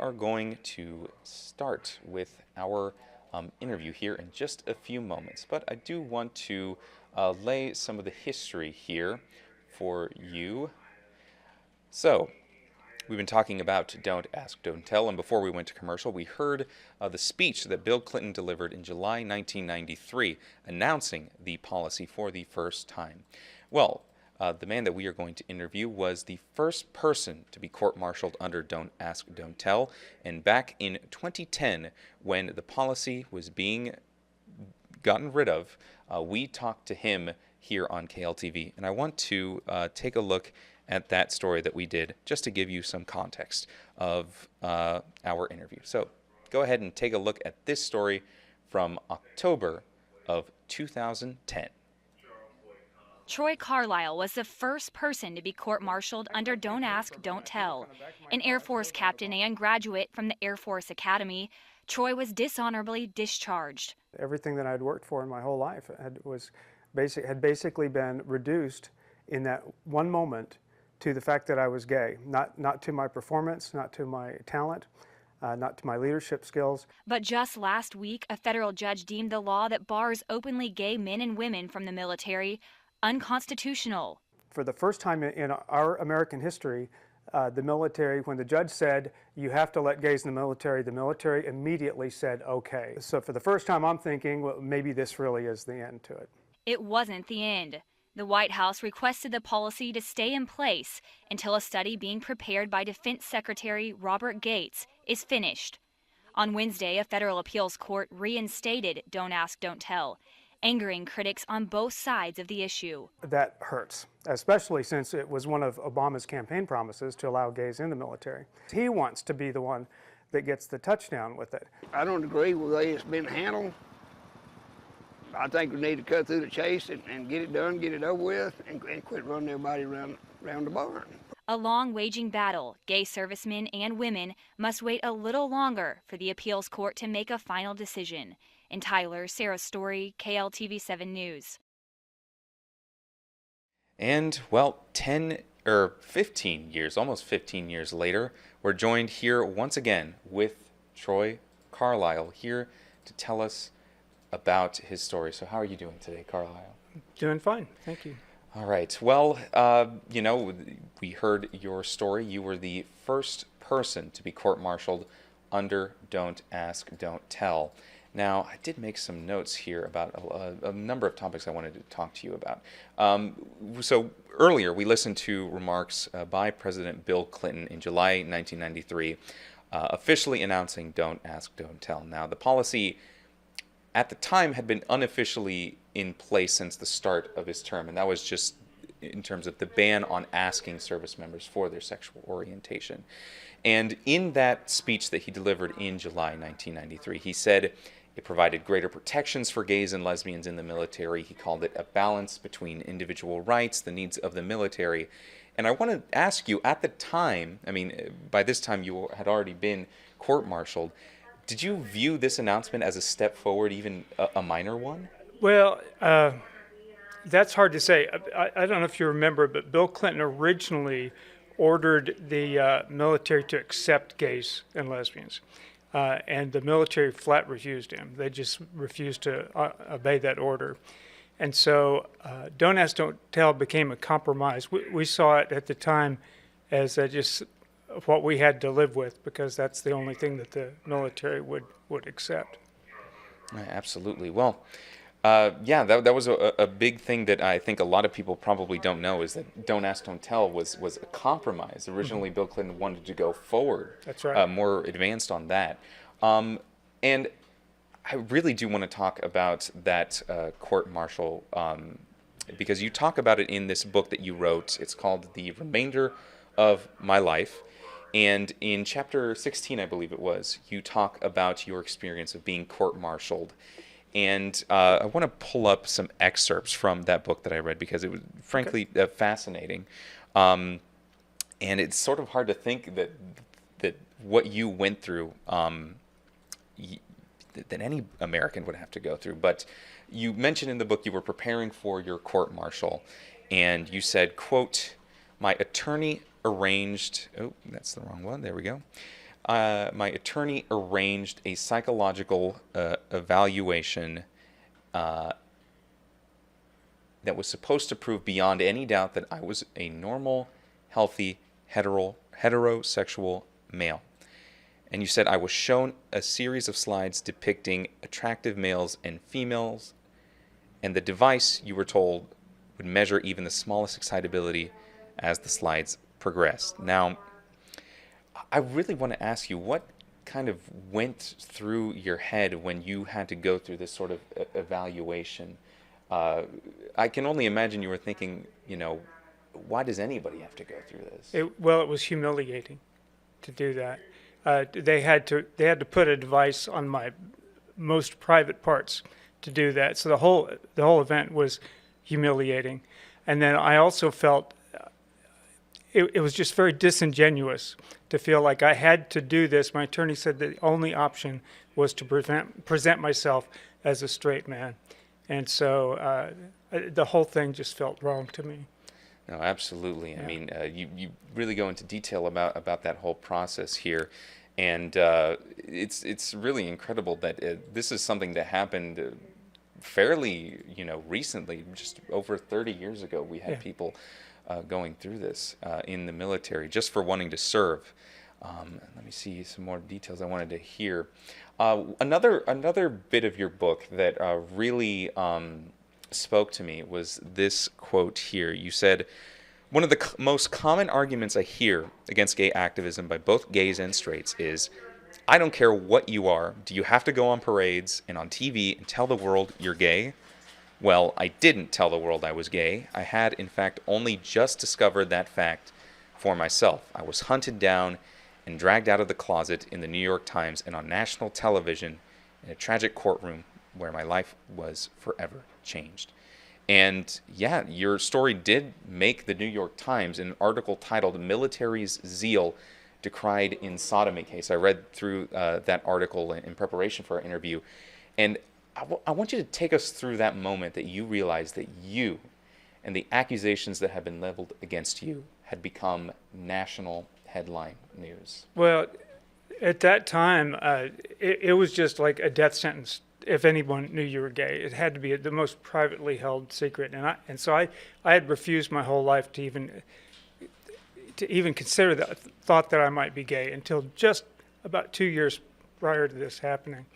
are going to start with our interview here in just a few moments, but I do want to lay some of the history here for you. So, we've been talking about Don't Ask, Don't Tell, and before we went to commercial, we heard the speech that Bill Clinton delivered in July 1993, announcing the policy for the first time. Well, the man that we are going to interview was the first person to be court-martialed under Don't Ask, Don't Tell, and back in 2010, when the policy was being gotten rid of, we talked to him here on KLTV, and I want to take a look at that story that we did just to give you some context of our interview. So go ahead and take a look at this story from October of 2010. Troy Carlyle was the first person to be court-martialed under Don't Ask, Don't Tell. An Air Force captain and graduate from the Air Force Academy, Troy was dishonorably discharged. Everything that I'd worked for in my whole life had basically been reduced in that one moment to the fact that I was gay, not to my performance, not to my talent, not to my leadership skills. But just last week, a federal judge deemed the law that bars openly gay men and women from the military unconstitutional. For the first time in our American history, the military, when the judge said, you have to let gays in the military immediately said, okay. So for the first time, I'm thinking, well, maybe this really is the end to it. It wasn't the end. The White House requested the policy to stay in place until a study being prepared by Defense Secretary Robert Gates is finished. On Wednesday, a federal appeals court reinstated Don't Ask, Don't Tell, angering critics on both sides of the issue. That hurts, especially since it was one of Obama's campaign promises to allow gays in the military. He wants to be the one that gets the touchdown with it. I don't agree with the way it's been handled. I think we need to cut through the chase and get it done, get it over with, and quit running everybody around the barn. A long waging battle, gay servicemen and women must wait a little longer for the appeals court to make a final decision. In Tyler, Sarah Story, KLTV 7 News. And, well, 15 years, almost 15 years later, we're joined here once again with Troy Carlyle here to tell us about his story. So how are you doing today, Carlyle? Doing fine, thank you. All right. Well, we heard your story. You were the first person to be court-martialed under Don't Ask, Don't Tell. Now, I did make some notes here about a number of topics I wanted to talk to you about. So earlier, we listened to remarks by President Bill Clinton in July 1993, officially announcing Don't Ask, Don't Tell. Now, the policy at the time had been unofficially in place since the start of his term, and that was just in terms of the ban on asking service members for their sexual orientation. And in that speech that he delivered in July 1993, he said it provided greater protections for gays and lesbians in the military. He called it a balance between individual rights, the needs of the military. And I want to ask you, at the time, I mean, by this time you had already been court-martialed, did you view this announcement as a step forward, even a minor one? Well, that's hard to say. I don't know if you remember, but Bill Clinton originally ordered the military to accept gays and lesbians. And the military flat refused him. They just refused to obey that order. And so Don't Ask, Don't Tell became a compromise. We saw it at the time as just what we had to live with, because that's the only thing that the military would accept. Absolutely. Well, that was a big thing that I think a lot of people probably don't know, is that Don't Ask, Don't Tell was a compromise. Originally, Bill Clinton wanted to go forward. That's right. More advanced on that. And I really do want to talk about that court-martial, because you talk about it in this book that you wrote. It's called The Remainder of My Life. And in chapter 16, I believe it was, you talk about your experience of being court-martialed. And I want to pull up some excerpts from that book that I read, because it was frankly fascinating. And it's sort of hard to think that what you went through, that any American would have to go through. But you mentioned in the book you were preparing for your court-martial, and you said, quote, "My attorney arranged," oh, that's the wrong one, there we go. my attorney arranged a psychological evaluation that was supposed to prove beyond any doubt that I was a normal, healthy, heterosexual male. And you said I was shown a series of slides depicting attractive males and females, and the device, you were told, would measure even the smallest excitability as the slides progressed. Now, I really want to ask you, what kind of went through your head when you had to go through this sort of evaluation? I can only imagine you were thinking, why does anybody have to go through this? It was humiliating to do that. They had to put a device on my most private parts to do that. So the whole event was humiliating. And then I also felt it was just very disingenuous to feel like I had to do this. My attorney said the only option was to present myself as a straight man. And so the whole thing just felt wrong to me. No, absolutely. Yeah. I mean, you really go into detail about that whole process here, and it's really incredible that this is something that happened fairly, recently. Just over 30 years ago, we had people going through this in the military just for wanting to serve. Let me see some more details I wanted to hear. Another bit of your book that really spoke to me was this quote here. You said, "One of the most common arguments I hear against gay activism by both gays and straights is, I don't care what you are, do you have to go on parades and on TV and tell the world you're gay? Well, I didn't tell the world I was gay. I had, in fact, only just discovered that fact for myself. I was hunted down and dragged out of the closet in the New York Times and on national television in a tragic courtroom where my life was forever changed." And yeah, your story did make the New York Times in an article titled "Military's Zeal Decried in Sodomy Case." I read through that article in preparation for our interview, and I want you to take us through that moment that you realized that you and the accusations that have been leveled against you had become national headline news. Well, at that time, it was just like a death sentence. If anyone knew you were gay, it had to be the most privately held secret. And so I had refused my whole life to even consider the thought that I might be gay until just about 2 years prior to this happening.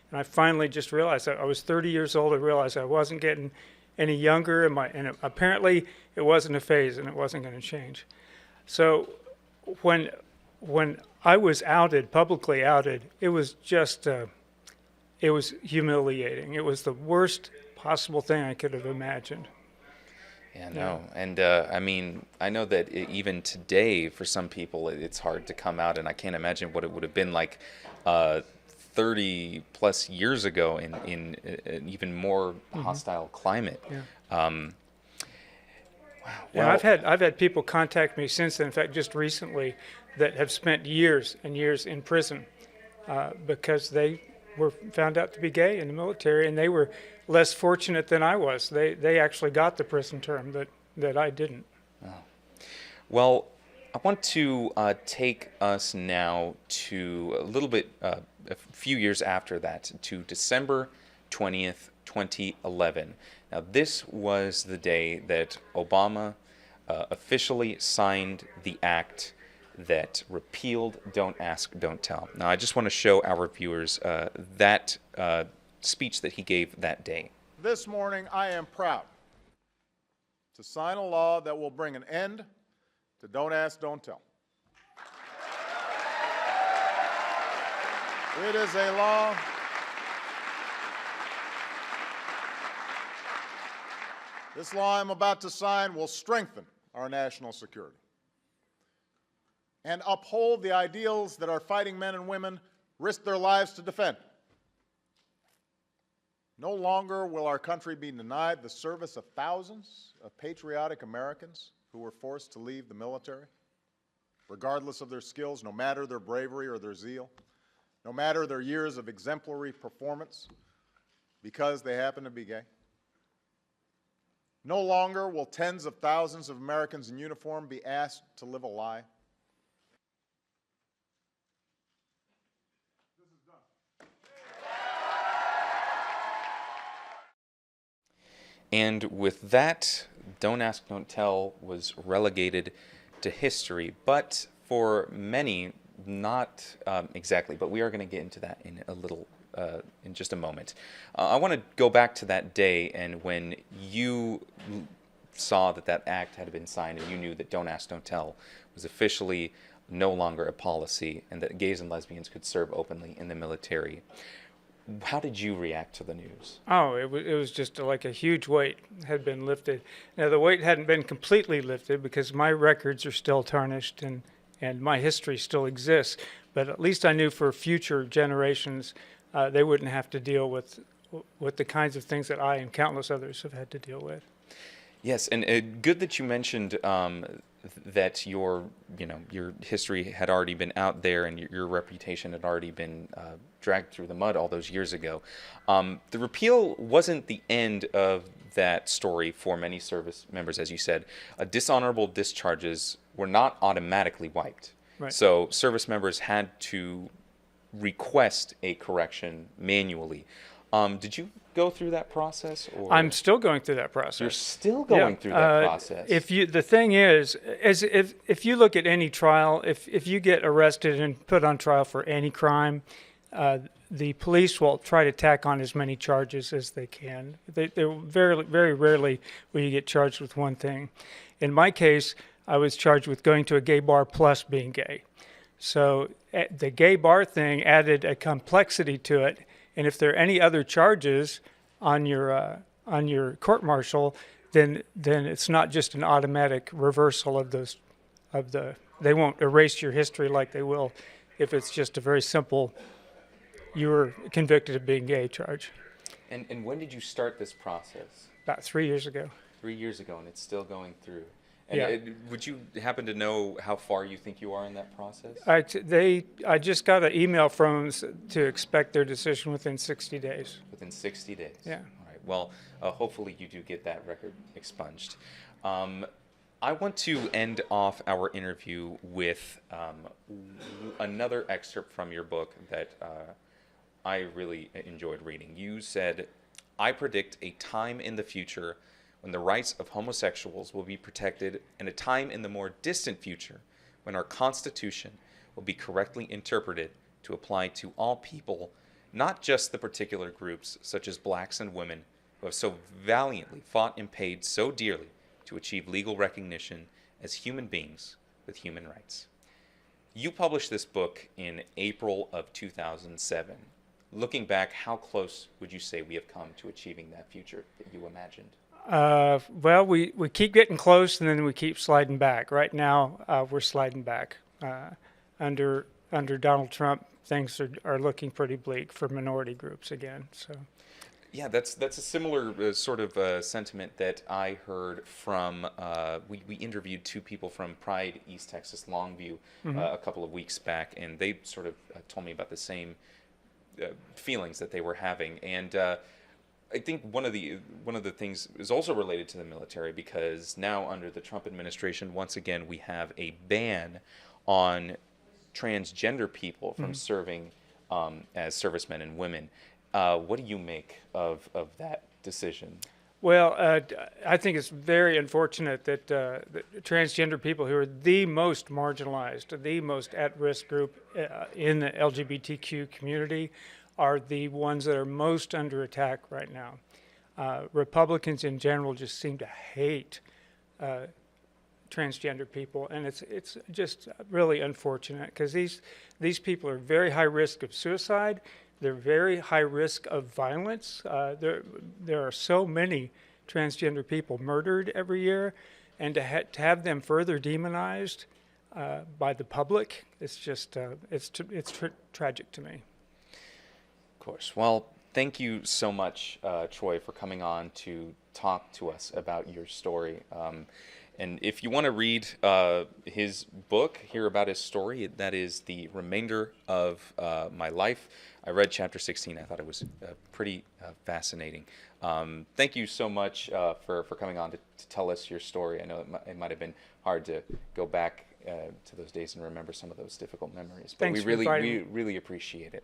And I finally just realized that I was 30 years old. I realized I wasn't getting any younger, and apparently it wasn't a phase, and it wasn't going to change. So when I was outed, publicly outed, it was just it was humiliating. It was the worst possible thing I could have imagined. Yeah, no. And I mean, I know that even today, for some people, it's hard to come out, and I can't imagine what it would have been like 30 plus years ago in an even more hostile climate. Yeah. Wow. And I've had people contact me since then, in fact, just recently, that have spent years and years in prison because they were found out to be gay in the military, and they were less fortunate than I was. They actually got the prison term that I didn't. Oh. Well, I want to take us now to a little bit, a few years after that, to December 20th, 2011. Now, this was the day that Obama officially signed the act that repealed Don't Ask, Don't Tell. Now, I just want to show our viewers that speech that he gave that day. This morning, I am proud to sign a law that will bring an end to Don't Ask, Don't Tell. It is a law This law I'm about to sign will strengthen our national security and uphold the ideals that our fighting men and women risk their lives to defend. No longer will our country be denied the service of thousands of patriotic Americans who were forced to leave the military, regardless of their skills, no matter their bravery or their zeal, no matter their years of exemplary performance, because they happen to be gay. No longer will tens of thousands of Americans in uniform be asked to live a lie. And with that, Don't Ask, Don't Tell was relegated to history, but for many, not exactly. But we are going to get into that in a little, in just a moment. I want to go back to that day and when you saw that that act had been signed and you knew that Don't Ask, Don't Tell was officially no longer a policy and that gays and lesbians could serve openly in the military. How did you react to the news? Oh, it was just like a huge weight had been lifted. Now, the weight hadn't been completely lifted because my records are still tarnished and my history still exists. But at least I knew for future generations they wouldn't have to deal with the kinds of things that I and countless others have had to deal with. Yes, and good that you mentioned that your history had already been out there and your reputation had already been dragged through the mud all those years ago. The repeal wasn't the end of that story for many service members, as you said. Dishonorable discharges were not automatically wiped. Right. So service members had to request a correction manually. Did you go through that process? Or? I'm still going through that process. You're still going through that process. The thing is, if you look at any trial, if you get arrested and put on trial for any crime, the police will try to tack on as many charges as they can. They very, very rarely will you get charged with one thing. In my case, I was charged with going to a gay bar plus being gay. So the gay bar thing added a complexity to it. And if there are any other charges on your court-martial, then it's not just an automatic reversal of those they won't erase your history like they will if it's just a very simple you were convicted of being gay charge. And when did you start this process? About 3 years ago. 3 years ago, and it's still going through. And Yeah. Would you happen to know how far you think you are in that process? I just got an email from them to expect their decision within 60 days. Within 60 days? Yeah. All right. Well, hopefully you do get that record expunged. I want to end off our interview with another excerpt from your book that I really enjoyed reading. You said, "I predict a time in the future when the rights of homosexuals will be protected, and a time in the more distant future when our Constitution will be correctly interpreted to apply to all people, not just the particular groups such as blacks and women who have so valiantly fought and paid so dearly to achieve legal recognition as human beings with human rights." You published this book in April of 2007. Looking back, how close would you say we have come to achieving that future that you imagined? Well, we keep getting close, and then we keep sliding back. Right now, we're sliding back. Under Donald Trump, things are looking pretty bleak for minority groups again. So, yeah, that's a similar sort of sentiment that I heard from. We interviewed two people from Pride, East Texas, Longview, a couple of weeks back, and they sort of told me about the same feelings that they were having, and I think one of the things is also related to the military, because now under the Trump administration, once again, we have a ban on transgender people from serving as servicemen and women. What do you make of that decision? well, I think it's very unfortunate that transgender people who are the most marginalized, the most at-risk group in the LGBTQ community, are the ones that are most under attack right now. Republicans in general just seem to hate transgender people, and it's just really unfortunate, because these people are very high risk of suicide. They're very high risk of violence. There are so many transgender people murdered every year, and to have them further demonized by the public, it's just it's tragic to me. Of course. Well, thank you so much, Troy, for coming on to talk to us about your story. And if you want to read his book, hear about his story, that is The Remainder of My Life. I read chapter 16. I thought it was pretty fascinating. Thank you so much for coming on to tell us your story. I know it might have been hard to go back to those days and remember some of those difficult memories. But Thanks we for inviting we me. really appreciate it.